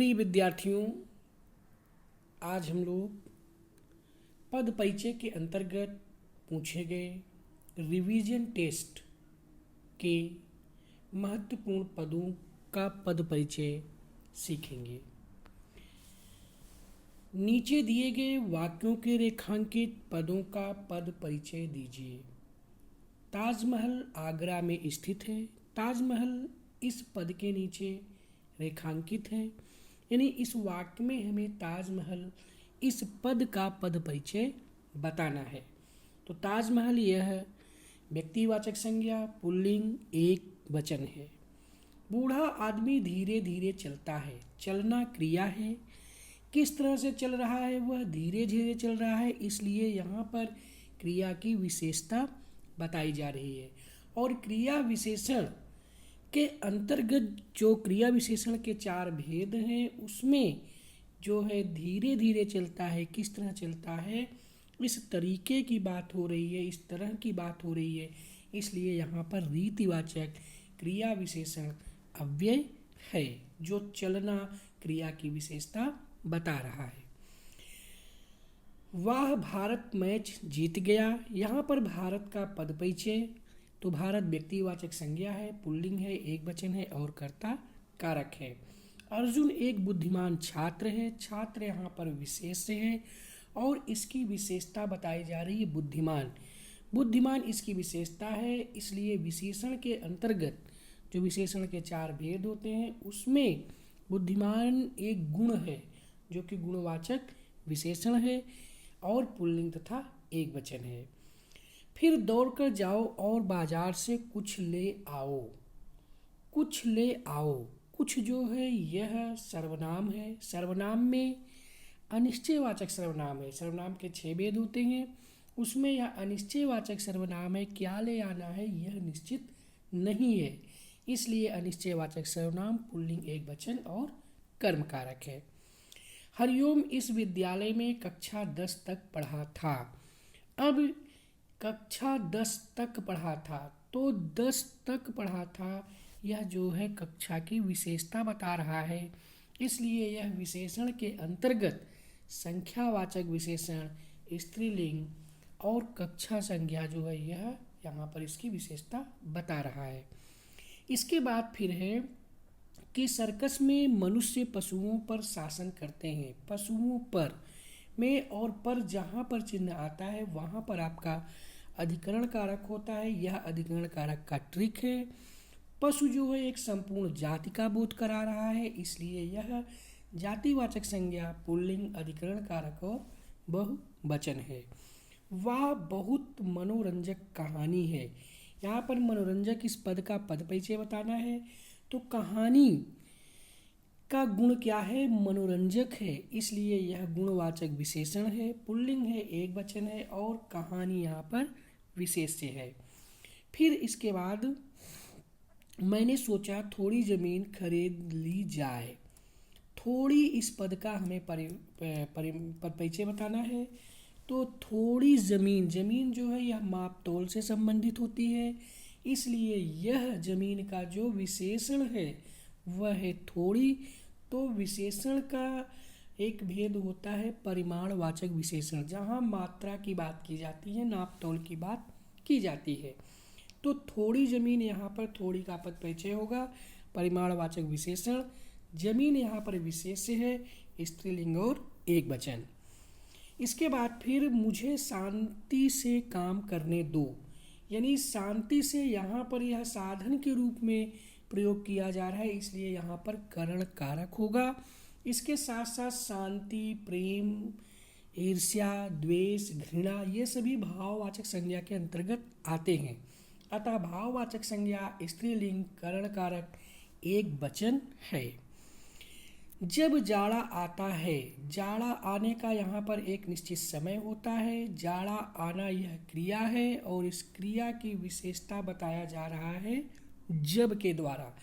प्रिय विद्यार्थियों, आज हम लोग पद परिचय के अंतर्गत पूछे गए रिवीजन टेस्ट के महत्वपूर्ण पदों का पद परिचय सीखेंगे। नीचे दिए गए वाक्यों के रेखांकित पदों का पद परिचय दीजिए। ताजमहल आगरा में स्थित है। ताजमहल इस पद के नीचे रेखांकित है, यानी इस वाक्य में हमें ताजमहल इस पद का पद परिचय बताना है। तो ताजमहल यह व्यक्तिवाचक संज्ञा पुल्लिंग एक वचन है। बूढ़ा आदमी धीरे धीरे चलता है। चलना क्रिया है। किस तरह से चल रहा है? वह धीरे धीरे चल रहा है, इसलिए यहाँ पर क्रिया की विशेषता बताई जा रही है। और क्रिया विशेषण के अंतर्गत जो क्रिया विशेषण के चार भेद हैं, उसमें जो है धीरे धीरे चलता है, किस तरह चलता है, इस तरीके की बात हो रही है, इस तरह की बात हो रही है, इसलिए यहाँ पर रीतिवाचक क्रिया विशेषण अव्यय है जो चलना क्रिया की विशेषता बता रहा है। वह भारत मैच जीत गया। यहाँ पर भारत का पद परिचय, तो भारत व्यक्तिवाचक संज्ञा है, पुल्लिंग है, एक वचन है और कर्ता कारक है। अर्जुन एक बुद्धिमान छात्र है। छात्र यहाँ पर विशेष्य है और इसकी विशेषता बताई जा रही है बुद्धिमान। बुद्धिमान इसकी विशेषता है, इसलिए विशेषण के अंतर्गत जो विशेषण के चार भेद होते हैं उसमें बुद्धिमान एक गुण है जो कि गुणवाचक विशेषण है और पुल्लिंग तथा एक वचन है। फिर दौड़कर जाओ और बाजार से कुछ ले आओ। कुछ ले आओ, कुछ जो है यह सर्वनाम है। सर्वनाम में अनिश्चयवाचक सर्वनाम है। सर्वनाम के 6 भेद होते हैं, उसमें यह अनिश्चयवाचक सर्वनाम है। क्या ले आना है यह निश्चित नहीं है, इसलिए अनिश्चयवाचक सर्वनाम पुल्लिंग एक वचन और कर्म कारक है। हरिओम इस विद्यालय में कक्षा 10 तक पढ़ा था। अब कक्षा 10 तक पढ़ा था, तो 10 तक पढ़ा था यह जो है कक्षा की विशेषता बता रहा है, इसलिए यह विशेषण के अंतर्गत संख्यावाचक विशेषण स्त्रीलिंग और कक्षा संज्ञा जो है यह यहाँ पर इसकी विशेषता बता रहा है। इसके बाद फिर है कि सर्कस में मनुष्य पशुओं पर शासन करते हैं। पशुओं पर में और पर जहाँ पर चिन्ह आता है वहाँ पर आपका अधिकरण कारक होता है। यह अधिकरण कारक का ट्रिक है। पशु जो है एक संपूर्ण जाति का बोध करा रहा है, इसलिए यह जातिवाचक संज्ञा पुल्लिंग अधिकरण कारक और बहुवचन है। वह बहुत मनोरंजक कहानी है। यहाँ पर मनोरंजक इस पद का पद परिचय बताना है, तो कहानी का गुण क्या है? मनोरंजक है, इसलिए यह गुणवाचक विशेषण है, पुल्लिंग है, एक वचन है और कहानी यहाँ पर विशेष्य है। फिर इसके बाद मैंने सोचा थोड़ी ज़मीन खरीद ली जाए। थोड़ी इस पद का हमें परिचय बताना है, तो थोड़ी ज़मीन, ज़मीन जो है यह माप तोल से संबंधित होती है, इसलिए यह ज़मीन का जो विशेषण है वह है थोड़ी। तो विशेषण का एक भेद होता है परिमाणवाचक विशेषण, जहाँ मात्रा की बात की जाती है, नाप तोल की बात की जाती है। तो थोड़ी ज़मीन यहाँ पर थोड़ी का पद परिचय होगा, परिमाणवाचक विशेषण। ज़मीन यहाँ पर विशेष्य है, स्त्रीलिंग और एक वचन। इसके बाद फिर मुझे शांति से काम करने दो, यानी शांति से यहाँ पर यह साधन के रूप में प्रयोग किया जा रहा है, इसलिए यहाँ पर करण कारक होगा। इसके साथ साथ शांति, प्रेम, ईर्ष्या, द्वेष, घृणा ये सभी भाववाचक संज्ञा के अंतर्गत आते हैं। अतः भाववाचक संज्ञा स्त्रीलिंग करण कारक एक वचन है। जब जाड़ा आता है, जाड़ा आने का यहाँ पर एक निश्चित समय होता है। जाड़ा आना यह क्रिया है और इस क्रिया की विशेषता बताया जा रहा है जब के द्वारा,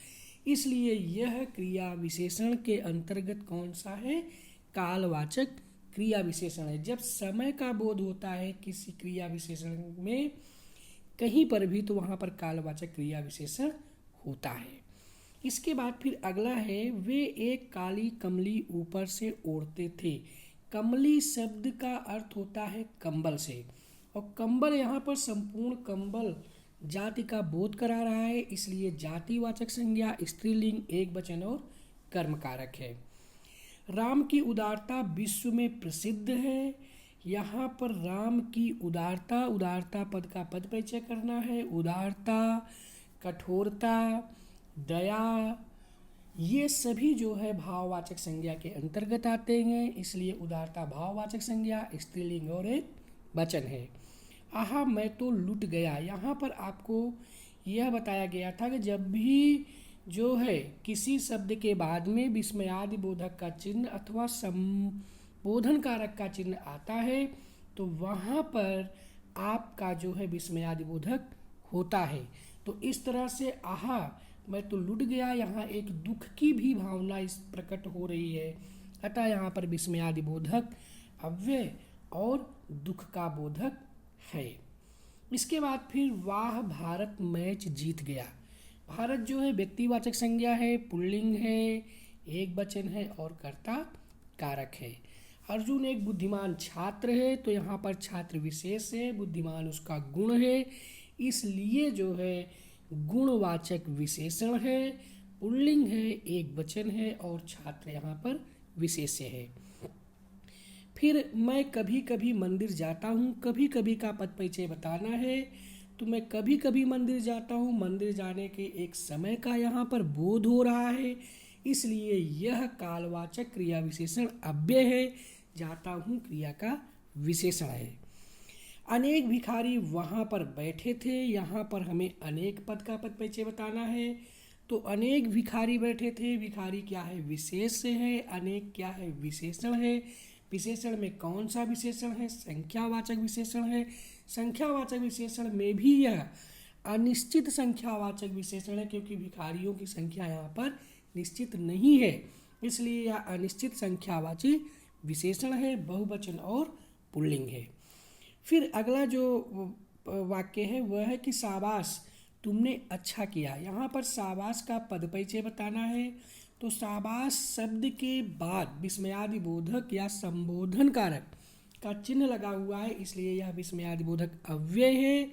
इसलिए यह क्रिया विशेषण के अंतर्गत कौन सा है? कालवाचक क्रिया विशेषण है। जब समय का बोध होता है किसी क्रिया विशेषण में कहीं पर भी, तो वहाँ पर कालवाचक क्रिया विशेषण होता है। इसके बाद फिर अगला है, वे एक काली कमली ऊपर से ओढ़ते थे। कमली शब्द का अर्थ होता है कंबल से, और कंबल यहाँ पर संपूर्ण कंबल जाति का बोध करा रहा है, इसलिए जातिवाचक संज्ञा स्त्रीलिंग एक वचन और कर्मकारक है। राम की उदारता विश्व में प्रसिद्ध है। यहाँ पर राम की उदारता, उदारता पद का पद परिचय करना है। उदारता, कठोरता, दया, ये सभी जो है भाववाचक संज्ञा के अंतर्गत आते हैं, इसलिए उदारता भाववाचक संज्ञा स्त्रीलिंग और एक वचन है। आहा मैं तो लुट गया, यहाँ पर आपको यह बताया गया था कि जब भी जो है किसी शब्द के बाद में विस्मयादि बोधक का चिन्ह अथवा संबोधन कारक का चिन्ह आता है तो वहाँ पर आपका जो है विस्मयादि बोधक होता है। तो इस तरह से आहा मैं तो लुट गया, यहाँ एक दुख की भी भावना इस प्रकट हो रही है, अतः यहाँ पर विस्मयादि बोधक अव्यय और दुख का बोधक है। इसके बाद फिर वाह भारत मैच जीत गया। भारत जो है व्यक्तिवाचक संज्ञा है, पुल्लिंग है, एक वचन है और कर्ता कारक है। अर्जुन एक बुद्धिमान छात्र है, तो यहाँ पर छात्र विशेष है, बुद्धिमान उसका गुण है, इसलिए जो है गुणवाचक विशेषण है, पुल्लिंग है, एक वचन है और छात्र यहाँ पर विशेष्य है। फिर मैं कभी कभी मंदिर जाता हूँ, कभी कभी का पद परिचय बताना है, तो मैं कभी कभी मंदिर जाता हूँ, मंदिर जाने के एक समय का यहाँ पर बोध हो रहा है, इसलिए यह कालवाचक क्रिया विशेषण अव्यय है, जाता हूँ क्रिया का विशेषण है। अनेक भिखारी वहाँ पर बैठे थे, यहाँ पर हमें अनेक पद का पद परिचय बताना है, तो अनेक भिखारी बैठे थे, भिखारी क्या है विशेष है, अनेक क्या है विशेषण है। विशेषण में कौन सा विशेषण है? संख्यावाचक विशेषण है। संख्यावाचक विशेषण में भी यह अनिश्चित संख्यावाचक विशेषण है, क्योंकि भिखारियों की संख्या यहाँ पर निश्चित नहीं है, इसलिए यह अनिश्चित संख्यावाची विशेषण है, बहुवचन और पुल्लिंग है। फिर अगला जो वाक्य है वह है कि शाबाश तुमने अच्छा किया। यहाँ पर शाबाश का पद परिचय बताना है, तो शाबाश शब्द के बाद विस्मयादि बोधक या संबोधन कारक का चिन्ह लगा हुआ है, इसलिए यह विस्मयादि बोधक अव्यय है।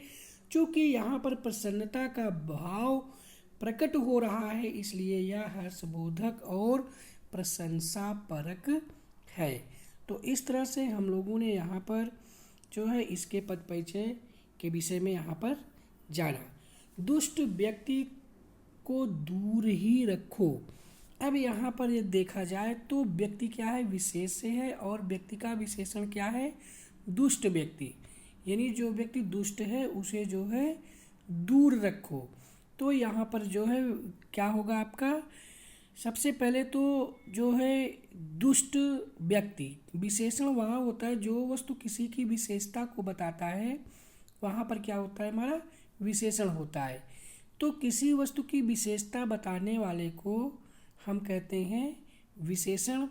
चूँकि यहाँ पर प्रसन्नता का भाव प्रकट हो रहा है, इसलिए यह हर्षबोधक और प्रशंसा परक है। तो इस तरह से हम लोगों ने यहाँ पर जो है इसके पद परिचय के विषय में यहाँ पर जाना। दुष्ट व्यक्ति को दूर ही रखो। अब यहाँ पर ये देखा जाए तो व्यक्ति क्या है विशेष्य है, और व्यक्ति का विशेषण क्या है दुष्ट व्यक्ति, यानी जो व्यक्ति दुष्ट है उसे जो है दूर रखो। तो यहाँ पर जो है क्या होगा आपका, सबसे पहले तो जो है दुष्ट व्यक्ति विशेषण वहाँ होता है जो वस्तु किसी की विशेषता को बताता है, वहाँ पर क्या होता है हमारा विशेषण होता है। तो किसी वस्तु की विशेषता बताने वाले को हम कहते हैं विशेषण।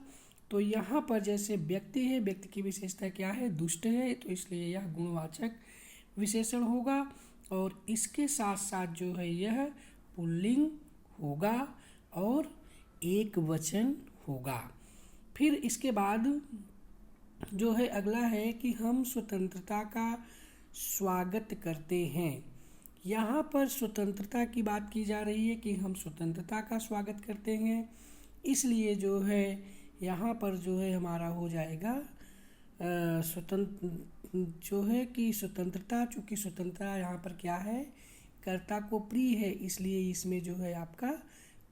तो यहाँ पर जैसे व्यक्ति है, व्यक्ति की विशेषता क्या है दुष्ट है, तो इसलिए यह गुणवाचक विशेषण होगा, और इसके साथ साथ जो है यह पुल्लिंग होगा और एक वचन होगा। फिर इसके बाद जो है अगला है कि हम स्वतंत्रता का स्वागत करते हैं। यहाँ पर स्वतंत्रता की बात की जा रही है कि हम स्वतंत्रता का स्वागत करते हैं, इसलिए जो है यहाँ पर जो है हमारा हो जाएगा स्वतंत्र जो है कि स्वतंत्रता, चूँकि स्वतंत्रता यहाँ पर क्या है कर्ता को प्रिय है, इसलिए इसमें जो है आपका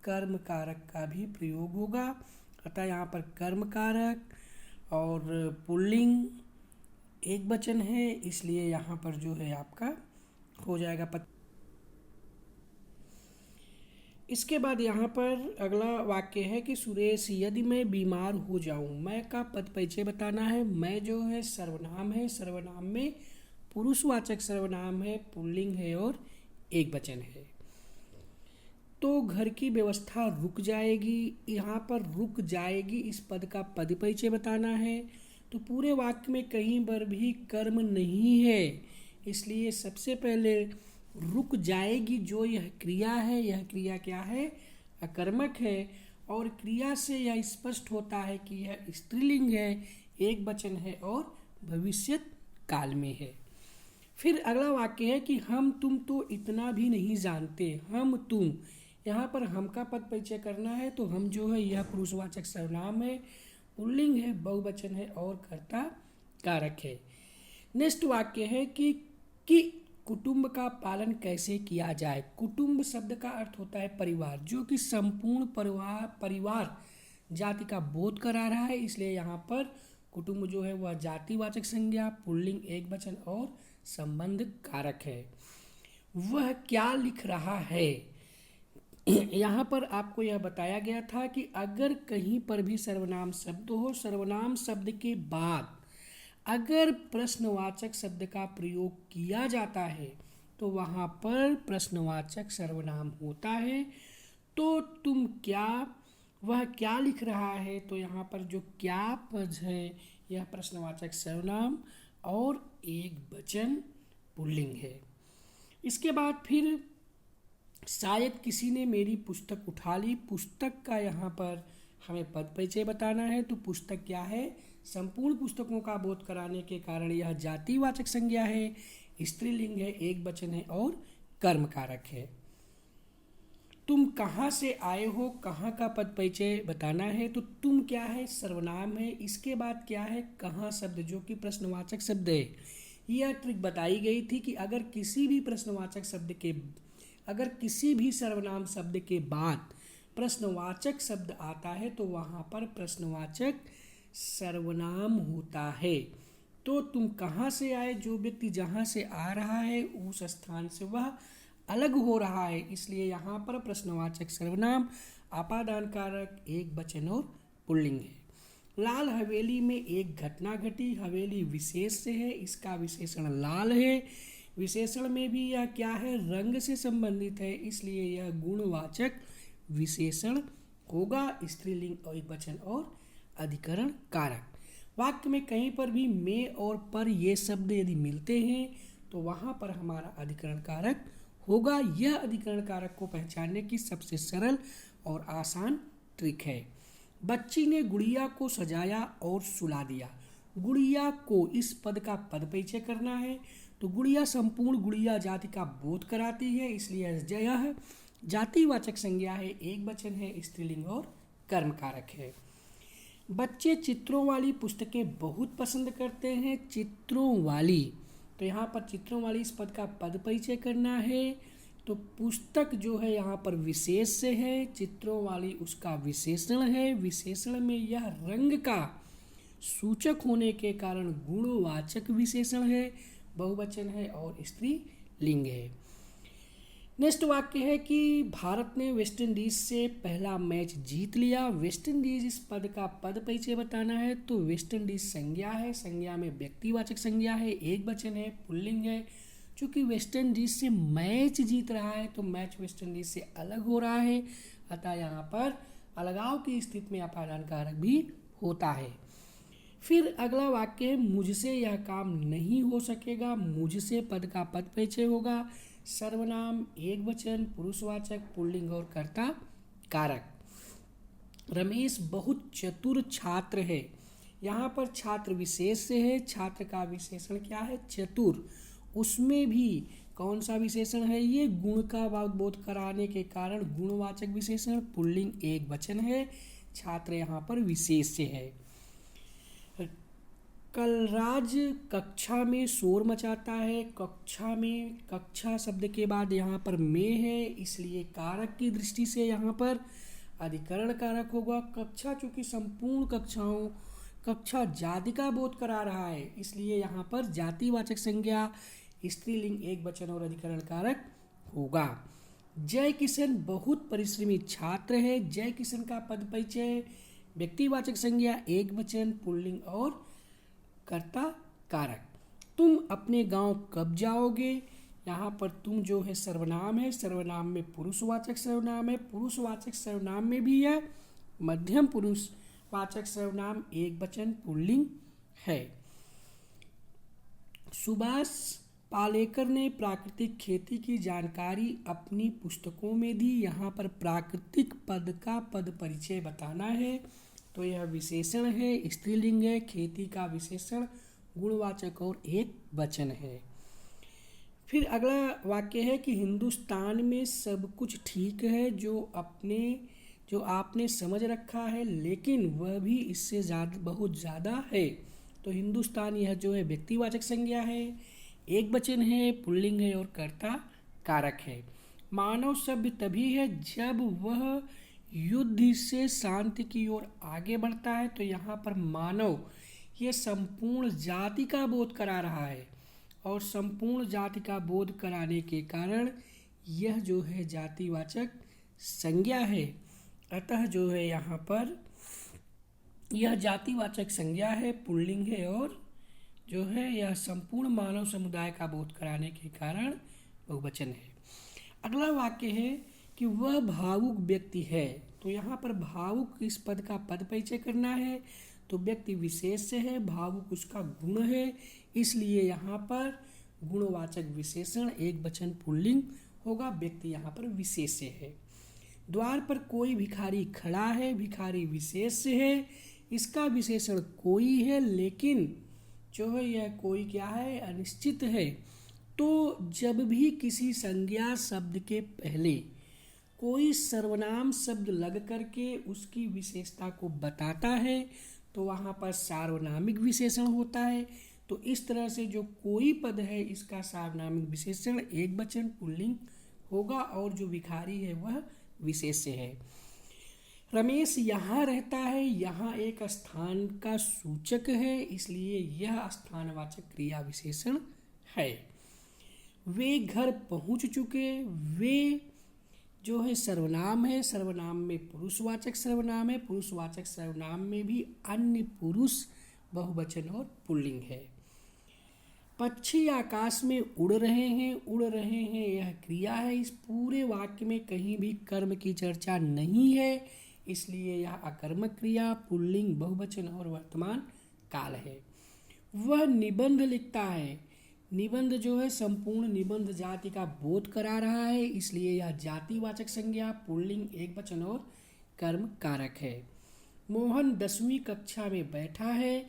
कर्म कारक का भी प्रयोग होगा। अतः यहाँ पर कर्म कारक और पुल्लिंग एक वचन है, इसलिए यहाँ पर जो है आपका हो जाएगा पद। इसके बाद यहाँ पर अगला वाक्य है कि सुरेश यदि मैं बीमार हो जाऊँ, मैं का पद परिचय बताना है। मैं जो है सर्वनाम है, सर्वनाम में पुरुषवाचक सर्वनाम है, पुल्लिंग है और एक वचन है। तो घर की व्यवस्था रुक जाएगी, यहाँ पर रुक जाएगी इस पद का पद परिचय बताना है। तो पूरे वाक्य में कहीं पर भी कर्म नहीं है, इसलिए सबसे पहले रुक जाएगी जो यह क्रिया है, यह क्रिया क्या है अकर्मक है और क्रिया से यह स्पष्ट होता है कि यह स्त्रीलिंग है, एक वचन है और भविष्य काल में है। फिर अगला वाक्य है कि हम तुम तो इतना भी नहीं जानते। हम तुम, यहाँ पर हम का पद परिचय करना है तो हम जो है यह पुरुषवाचक सर्वनाम है, पुल्लिंग है, बहुवचन है और कर्ता कारक है। नेक्स्ट वाक्य है कि कुटुंब का पालन कैसे किया जाए। कुटुंब शब्द का अर्थ होता है परिवार, जो कि संपूर्ण परिवार जाति का बोध करा रहा है, इसलिए यहाँ पर कुटुंब जो है वह जातिवाचक संज्ञा, पुल्लिंग, एक वचन और संबंध कारक है। वह क्या लिख रहा है, यहाँ पर आपको यह बताया गया था कि अगर कहीं पर भी सर्वनाम शब्द हो, सर्वनाम शब्द के बाद अगर प्रश्नवाचक शब्द का प्रयोग किया जाता है तो वहाँ पर प्रश्नवाचक सर्वनाम होता है। तो तुम क्या, वह क्या लिख रहा है, तो यहाँ पर जो क्या पद है यह प्रश्नवाचक सर्वनाम और एक वचन पुल्लिंग है। इसके बाद फिर शायद किसी ने मेरी पुस्तक उठा ली। पुस्तक का यहाँ पर हमें पद परिचय बताना है, तो पुस्तक क्या है, संपूर्ण पुस्तकों का बोध कराने के कारण यह जातिवाचक संज्ञा है, स्त्रीलिंग है, एक वचन है और कर्म कारक है। तुम कहाँ से आए हो, कहाँ का पद परिचय बताना है, तो तुम क्या है, सर्वनाम है। इसके बाद क्या है, कहाँ शब्द, जो कि प्रश्नवाचक शब्द है। यह ट्रिक बताई गई थी कि अगर किसी भी प्रश्नवाचक शब्द के, अगर किसी भी सर्वनाम शब्द के बाद प्रश्नवाचक शब्द आता है तो वहाँ पर प्रश्नवाचक सर्वनाम होता है। तो तुम कहाँ से आए, जो व्यक्ति जहाँ से आ रहा है उस स्थान से वह अलग हो रहा है, इसलिए यहाँ पर प्रश्नवाचक सर्वनाम, आपादान कारक, एक वचन और पुल्लिंग है। लाल हवेली में एक घटना घटी। हवेली विशेष से है, इसका विशेषण लाल है। विशेषण में भी यह क्या है, रंग से संबंधित है, इसलिए यह गुणवाचक विशेषण होगा, स्त्रीलिंग और एक वचन और अधिकरण कारक। वाक्य में कहीं पर भी में और पर ये शब्द यदि मिलते हैं तो वहाँ पर हमारा अधिकरण कारक होगा। यह अधिकरण कारक को पहचानने की सबसे सरल और आसान ट्रिक है। बच्ची ने गुड़िया को सजाया और सुला दिया। गुड़िया को, इस पद का पद परिचय करना है, तो गुड़िया संपूर्ण गुड़िया जाति का बोध कराती है, इसलिए यह जातिवाचक संज्ञा है, एक वचन है, स्त्रीलिंग और कर्म कारक है। बच्चे चित्रों वाली पुस्तकें बहुत पसंद करते हैं। चित्रों वाली, तो यहाँ पर चित्रों वाली इस पद का पद परिचय करना है, तो पुस्तक जो है यहाँ पर विशेष से है, चित्रों वाली उसका विशेषण है। विशेषण में यह रंग का सूचक होने के कारण गुणवाचक विशेषण है, बहुवचन है और स्त्रीलिंग है। नेक्स्ट वाक्य है कि भारत ने वेस्ट इंडीज से पहला मैच जीत लिया। वेस्ट इंडीज, इस पद का पद परिचय बताना है, तो वेस्ट इंडीज संज्ञा है, संज्ञा में व्यक्तिवाचक संज्ञा है, एक वचन है, पुल्लिंग है। चूंकि वेस्ट इंडीज से मैच जीत रहा है तो मैच वेस्ट इंडीज से अलग हो रहा है, अतः यहाँ पर अलगाव की स्थिति में अपादान कारक भी होता है। फिर अगला वाक्य है, मुझसे यह काम नहीं हो सकेगा। मुझसे पद का पद परिचय होगा, सर्वनाम, एक वचन, पुरुषवाचक, पुल्लिंग और कर्ता कारक। रमेश बहुत चतुर छात्र है। यहाँ पर छात्र विशेष से है, छात्र का विशेषण क्या है, चतुर। उसमें भी कौन सा विशेषण है, ये गुण का बोध कराने के कारण गुणवाचक विशेषण, पुल्लिंग, एक वचन है, छात्र यहाँ पर विशेष से है। कलराज कक्षा में शोर मचाता है। कक्षा में, कक्षा शब्द के बाद यहाँ पर में है, इसलिए कारक की दृष्टि से यहाँ पर अधिकरण कारक होगा। कक्षा चूंकि संपूर्ण कक्षाओं, कक्षा जाति का बोध करा रहा है, इसलिए यहाँ पर जातिवाचक संज्ञा, स्त्रीलिंग, एक वचन और अधिकरण कारक होगा। जय किशन बहुत परिश्रमी छात्र है। जय किशन का पद परिचय, व्यक्तिवाचक संज्ञा, एक वचन, पुल्लिंग और कर्ता कारक। तुम अपने गांव कब जाओगे। यहाँ पर तुम जो है सर्वनाम है, सर्वनाम में पुरुषवाचक सर्वनाम है, पुरुषवाचक सर्वनाम में भी है मध्यम पुरुषवाचक सर्वनाम, एक वचन, पुल्लिंग है। सुभाष पालेकर ने प्राकृतिक खेती की जानकारी अपनी पुस्तकों में दी। यहाँ पर प्राकृतिक पद का पद परिचय बताना है। तो यह विशेषण है, स्त्रीलिंग है, खेती का विशेषण, गुणवाचक और एक वचन है। फिर अगला वाक्य है कि हिंदुस्तान में सब कुछ ठीक है जो आपने समझ रखा है, लेकिन वह भी इससे बहुत ज़्यादा है। तो हिंदुस्तान यह जो है व्यक्तिवाचक संज्ञा है, एक वचन है, पुल्लिंग है और कर्ता कारक है। मानव सभ्य तभी है जब वह युद्ध से शांति की ओर आगे बढ़ता है। तो यहाँ पर मानव ये संपूर्ण जाति का बोध करा रहा है और संपूर्ण जाति का बोध कराने के कारण यह जो है जातिवाचक संज्ञा है। अतः जो है यहाँ पर यह जातिवाचक संज्ञा है, पुल्लिंग है और जो है यह संपूर्ण मानव समुदाय का बोध कराने के कारण बहुवचन है। अगला वाक्य है कि वह भावुक व्यक्ति है। तो यहाँ पर भावुक इस पद का पद परिचय करना है। तो व्यक्ति विशेष से है, भावुक उसका गुण है, इसलिए यहाँ पर गुणवाचक विशेषण एक वचन पुल्लिंग होगा, व्यक्ति यहाँ पर विशेष से है। द्वार पर कोई भिखारी खड़ा है, भिखारी विशेष से है, इसका विशेषण कोई है, लेकिन जो है यह कोई क्या है, अनिश्चित है। तो जब भी किसी संज्ञा शब्द के पहले कोई सर्वनाम शब्द लग करके उसकी विशेषता को बताता है तो वहाँ पर सार्वनामिक विशेषण होता है। तो इस तरह से जो कोई पद है इसका सार्वनामिक विशेषण एक वचन पुल्लिंग होगा और जो भिखारी है वह विशेष से है। रमेश यहाँ रहता है, यहाँ एक स्थान का सूचक है, इसलिए यह स्थानवाचक क्रिया विशेषण है। वे घर पहुँच चुके, वे जो है सर्वनाम है, सर्वनाम में पुरुषवाचक सर्वनाम है, पुरुषवाचक सर्वनाम में भी अन्य पुरुष बहुवचन और पुल्लिंग है। पक्षी आकाश में उड़ रहे हैं, उड़ रहे हैं यह क्रिया है। इस पूरे वाक्य में कहीं भी कर्म की चर्चा नहीं है, इसलिए यह अकर्मक क्रिया, पुल्लिंग, बहुवचन और वर्तमान काल है। वह निबंध लिखता है, निबंध जो है संपूर्ण निबंध जाति का बोध करा रहा है, इसलिए यह जातिवाचक संज्ञा, पुल्लिंग, एक वचन और कर्म कारक है। मोहन 10वीं कक्षा में बैठा है,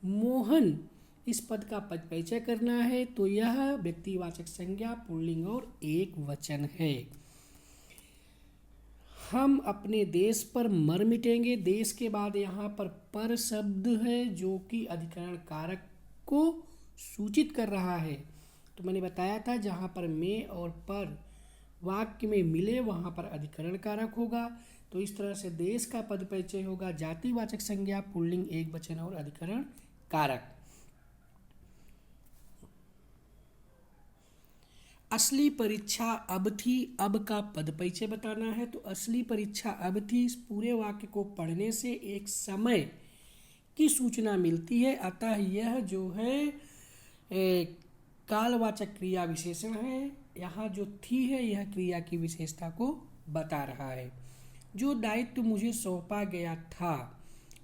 मोहन इस पद का पद परिचय करना है, तो यह व्यक्तिवाचक संज्ञा, पुल्लिंग और एक वचन है। हम अपने देश पर मर मिटेंगे, देश के बाद यहाँ पर शब्द है जो कि अधिकरण कारक को सूचित कर रहा है। तो मैंने बताया था जहाँ पर में और पर वाक्य में मिले वहाँ पर अधिकरण कारक होगा। तो इस तरह से देश का पद परिचय होगा जातिवाचक संज्ञा, पुल्लिंग, एक वचन और अधिकरण कारक। असली परीक्षा अब थी, अब का पद परिचय बताना है। तो असली परीक्षा अब थी, इस पूरे वाक्य को पढ़ने से एक समय की सूचना मिलती है, अतः यह जो है कालवाचक क्रिया विशेषण है। यहाँ जो थी है यह क्रिया की विशेषता को बता रहा है। जो दायित्व मुझे सौंपा गया था,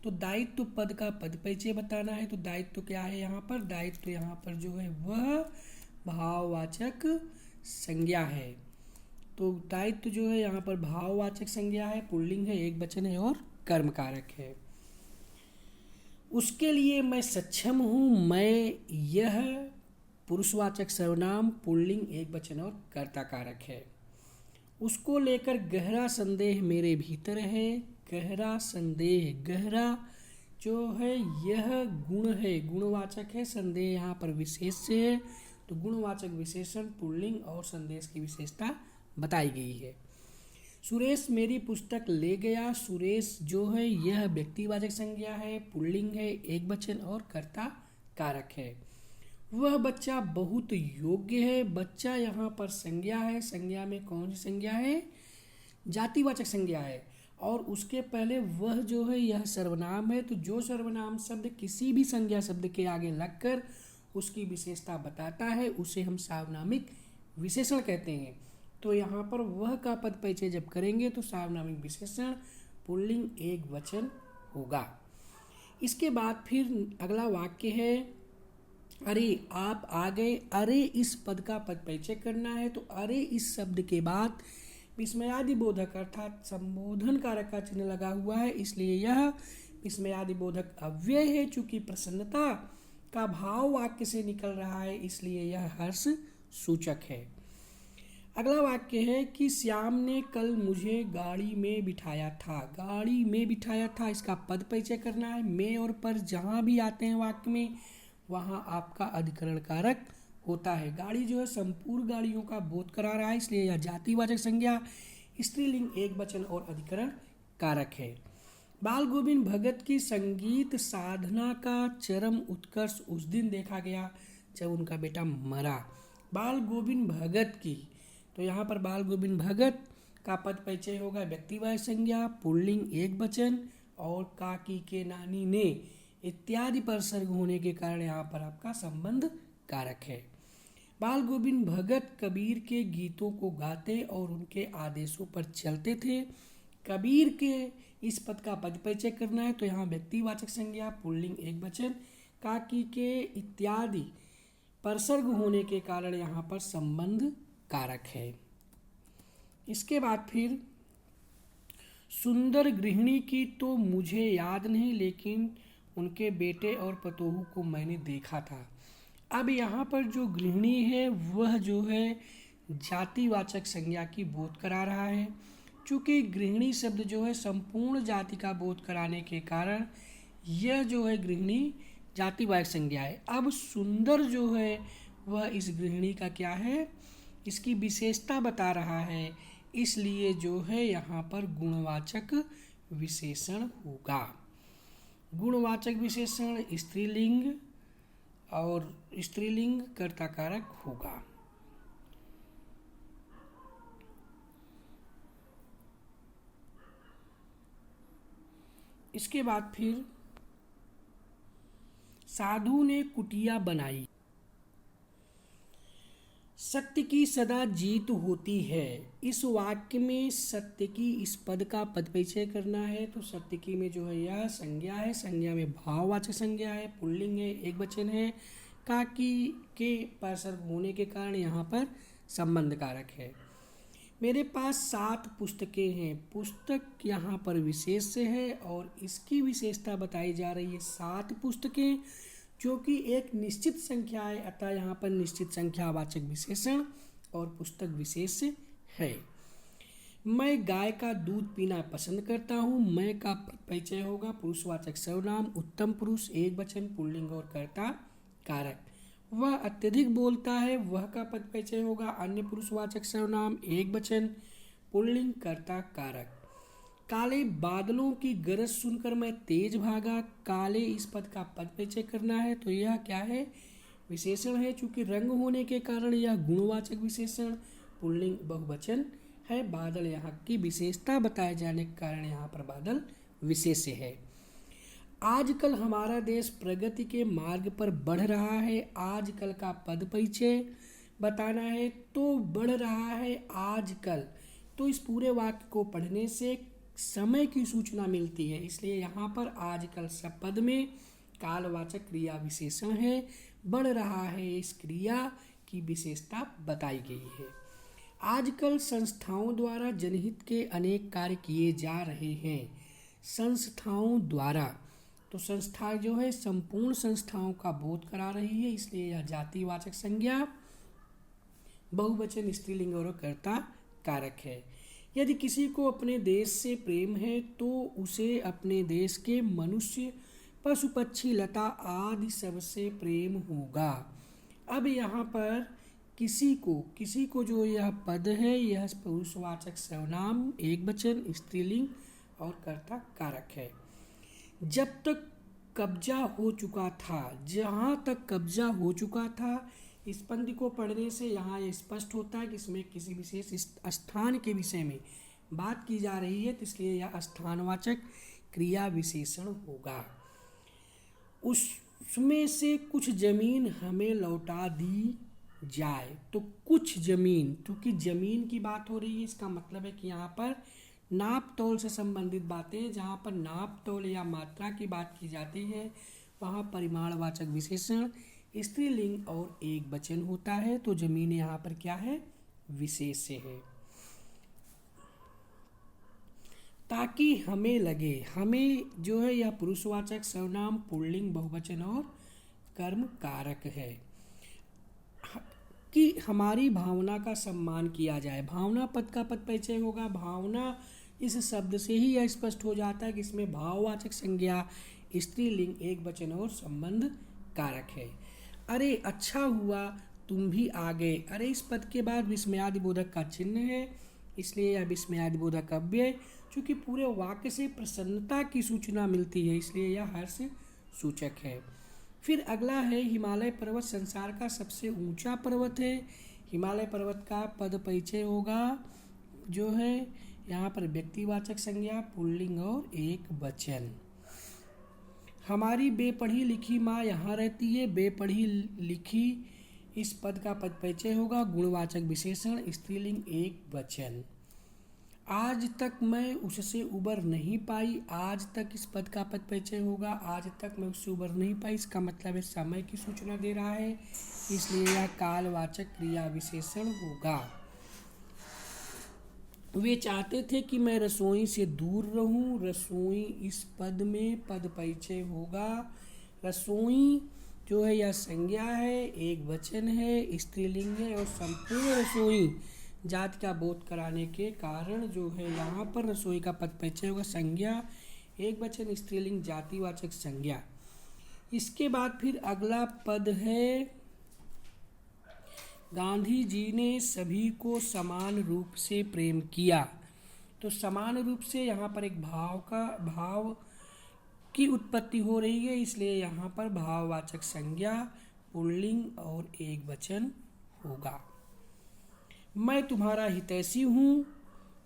तो दायित्व पद का पद परिचय बताना है। तो दायित्व क्या है यहाँ पर, दायित्व यहाँ पर जो है वह भाववाचक संज्ञा है। तो दायित्व जो है यहाँ पर भाववाचक संज्ञा है, पुल्लिंग है, एक वचन है और कर्म कारक है। उसके लिए मैं सक्षम हूँ, मैं यह पुरुषवाचक सर्वनाम, पुल्लिंग, एक वचन और कर्ता कारक है। उसको लेकर गहरा संदेह मेरे भीतर है, गहरा संदेह, गहरा जो है यह गुण है, गुणवाचक है, संदेह यहाँ पर विशेष से है। तो गुणवाचक विशेषण, पुल्लिंग और संदेश की विशेषता बताई गई है। सुरेश मेरी पुस्तक ले गया, सुरेश जो है यह व्यक्तिवाचक संज्ञा है, पुल्लिंग है, एक वचन और कर्ता कारक है। वह बच्चा बहुत योग्य है, बच्चा यहाँ पर संज्ञा है, संज्ञा में कौन सी संज्ञा है, जातिवाचक संज्ञा है। और उसके पहले वह जो है यह सर्वनाम है। तो जो सर्वनाम शब्द किसी भी संज्ञा शब्द के आगे लगकर उसकी विशेषता बताता है उसे हम सार्वनामिक विशेषण कहते हैं। तो यहाँ पर वह का पद परिचय जब करेंगे तो सार्वनामिक विशेषण, पुल्लिंग, एक वचन होगा। इसके बाद फिर अगला वाक्य है अरे आप आ गए। अरे इस पद का पद परिचय करना है तो अरे इस शब्द के बाद विस्मयादि बोधक अर्थात संबोधन कारक का चिन्ह लगा हुआ है, इसलिए यह विस्मयादि बोधक अव्यय है। चूंकि प्रसन्नता का भाव वाक्य से निकल रहा है इसलिए यह हर्ष सूचक है। अगला वाक्य है कि श्याम ने कल मुझे गाड़ी में बिठाया था। गाड़ी में बिठाया था, इसका पद परिचय करना है। में और पर जहाँ भी आते हैं वाक्य में वहाँ आपका अधिकरण कारक होता है। गाड़ी जो है संपूर्ण गाड़ियों का बोध करा रहा है, इसलिए यह जातिवाचक संज्ञा, स्त्रीलिंग, एक वचन और अधिकरण कारक है। बाल गोविंद भगत की संगीत साधना का चरम उत्कर्ष उस दिन देखा गया जब उनका बेटा मरा। बाल गोविंद भगत की, तो यहाँ पर बाल गोविंद भगत का पद परिचय होगा व्यक्तिवाचक संज्ञा, पुल्लिंग, एक वचन और काकी के नानी ने इत्यादि परसर्ग होने के कारण यहाँ पर आपका संबंध कारक है। बाल गोविंद भगत कबीर के गीतों को गाते और उनके आदेशों पर चलते थे। कबीर के इस पद का पद परिचय करना है तो यहाँ व्यक्तिवाचक संज्ञा, पुल्लिंग, एक वचन, काकी के इत्यादि परसर्ग होने के कारण यहाँ पर संबंध कारक है। इसके बाद फिर सुंदर गृहिणी की तो मुझे याद नहीं, लेकिन उनके बेटे और पतोहू को मैंने देखा था। अब यहाँ पर जो गृहिणी है वह जो है जातिवाचक संज्ञा की बोध करा रहा है। चूँकि गृहिणी शब्द जो है संपूर्ण जाति का बोध कराने के कारण यह जो है गृहिणी जातिवाचक संज्ञा है। अब सुंदर जो है वह इस गृहिणी का क्या है, इसकी विशेषता बता रहा है, इसलिए जो है यहाँ पर गुणवाचक विशेषण होगा। गुणवाचक विशेषण स्त्रीलिंग और स्त्रीलिंग कर्ता कारक होगा। इसके बाद फिर साधु ने कुटिया बनाई। सत्य की सदा जीत होती है। इस वाक्य में सत्य की इस पद का पद परिचय करना है तो सत्य की में जो है यह संज्ञा है। संज्ञा में भाववाचक संज्ञा है, पुल्लिंग है, एक वचन है, काकी के परसर्ग होने के कारण यहाँ पर संबंध कारक है। मेरे पास 7 पुस्तकें हैं। पुस्तक यहाँ पर विशेष है और इसकी विशेषता बताई जा रही है 7 पुस्तकें, जो कि एक निश्चित संख्या है, अतः यहाँ पर निश्चित संख्यावाचक विशेषण और पुस्तक विशेष है। मैं गाय का दूध पीना पसंद करता हूँ। मैं का परिचय होगा पुरुषवाचक सर्वनाम, उत्तम पुरुष, एक वचन, पुल्लिंग और कर्ता कारक। वह अत्यधिक बोलता है। वह का पद परिचय होगा अन्य पुरुषवाचक सर्वनाम, एक वचन, पुल्लिंग, कर्ता कारक। काले बादलों की गरज सुनकर मैं तेज भागा। काले इस पद का पद परिचय करना है तो यह क्या है, विशेषण है। चूंकि रंग होने के कारण यह गुणवाचक विशेषण, पुल्लिंग, बहुवचन है। बादल यहाँ की विशेषता बताए जाने के कारण यहाँ पर बादल विशेष है। आजकल हमारा देश प्रगति के मार्ग पर बढ़ रहा है। आजकल का पद परिचय बताना है तो बढ़ रहा है आजकल, तो इस पूरे वाक्य को पढ़ने से समय की सूचना मिलती है, इसलिए यहाँ पर आजकल सब पद में कालवाचक क्रिया विशेषण है। बढ़ रहा है इस क्रिया की विशेषता बताई गई है। आजकल संस्थाओं द्वारा जनहित के अनेक कार्य किए जा रहे हैं। संस्थाओं द्वारा, तो संस्था जो है संपूर्ण संस्थाओं का बोध करा रही है, इसलिए यह जातिवाचक संज्ञा, बहुवचन, स्त्रीलिंग और कर्ता कारक है। यदि किसी को अपने देश से प्रेम है तो उसे अपने देश के मनुष्य, पशु, पक्षी, लता आदि सबसे प्रेम होगा। अब यहाँ पर किसी को जो यह पद है यह पुरुषवाचक सर्वनाम, एक वचन, स्त्रीलिंग और कर्ता कारक है। जब तक कब्जा हो चुका था, जहाँ तक कब्जा हो चुका था, इस पंक्ति को पढ़ने से यहाँ यह स्पष्ट होता है कि इसमें किसी विशेष स्थान के विषय में बात की जा रही है, तो इसलिए यह स्थानवाचक क्रिया विशेषण होगा। उसमें से कुछ जमीन हमें लौटा दी जाए, तो कुछ जमीन, क्योंकि जमीन की बात हो रही है, इसका मतलब है कि यहाँ पर नाप तौल से संबंधित बातें, जहाँ पर नाप तौल या मात्रा की बात की जाती है वहाँ परिमाणवाचक विशेषण स्त्रीलिंग और एक वचन होता है, तो जमीन यहाँ पर क्या है, विशेष्य है। ताकि हमें लगे, हमें जो है यह पुरुषवाचक सर्वनाम पुल्लिंग बहुवचन और कर्म कारक है। कि हमारी भावना का सम्मान किया जाए। भावना पद का पद परिचय होगा। भावना इस शब्द से ही यह स्पष्ट हो जाता है कि इसमें भाववाचक संज्ञा, स्त्रीलिंग, एक वचन और संबंध कारक है। अरे अच्छा हुआ तुम भी आ गए। अरे इस पद के बाद विस्मयादिबोधक का चिन्ह है, इसलिए यह विस्मयादिबोधक अव्यय, चूँकि पूरे वाक्य से प्रसन्नता की सूचना मिलती है, इसलिए यह हर्ष सूचक है। फिर अगला है हिमालय पर्वत संसार का सबसे ऊंचा पर्वत है। हिमालय पर्वत का पद परिचय होगा जो है यहाँ पर व्यक्तिवाचक संज्ञा, पुल्लिंग और एक वचन। हमारी बेपढ़ी लिखी माँ यहाँ रहती है। बेपढ़ी लिखी इस पद का पद परिचय होगा गुणवाचक विशेषण, स्त्रीलिंग, एक वचन। आज तक मैं उससे उबर नहीं पाई। आज तक इस पद का पद परिचय होगा। आज तक मैं उससे उबर नहीं पाई, इसका मतलब है समय की सूचना दे रहा है, इसलिए यह कालवाचक क्रिया विशेषण होगा। वे चाहते थे कि मैं रसोई से दूर रहूं। रसोई इस पद में पद परिचय होगा। रसोई जो है यह संज्ञा है, एक वचन है, स्त्रीलिंग है और संपूर्ण रसोई जाति का बोध कराने के कारण जो है यहाँ पर रसोई का पद परिचय होगा संज्ञा, एक वचन, स्त्रीलिंग, जातिवाचक संज्ञा। इसके बाद फिर अगला पद है गांधी जी ने सभी को समान रूप से प्रेम किया। तो समान रूप से यहाँ पर एक भाव की उत्पत्ति हो रही है, इसलिए यहाँ पर भाववाचक संज्ञा, पुल्लिंग और एक वचन होगा। मैं तुम्हारा हितैषी हूँ,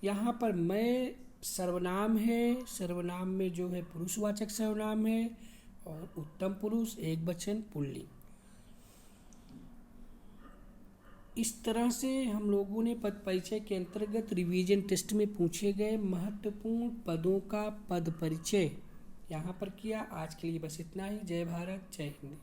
यहाँ पर मैं सर्वनाम है। सर्वनाम में जो है पुरुषवाचक सर्वनाम है और उत्तम पुरुष, एक वचन, पुल्लिंग। इस तरह से हम लोगों ने पद परिचय के अंतर्गत रिवीजन टेस्ट में पूछे गए महत्वपूर्ण पदों का पद परिचय यहाँ पर किया। आज के लिए बस इतना ही। जय भारत, जय हिंद।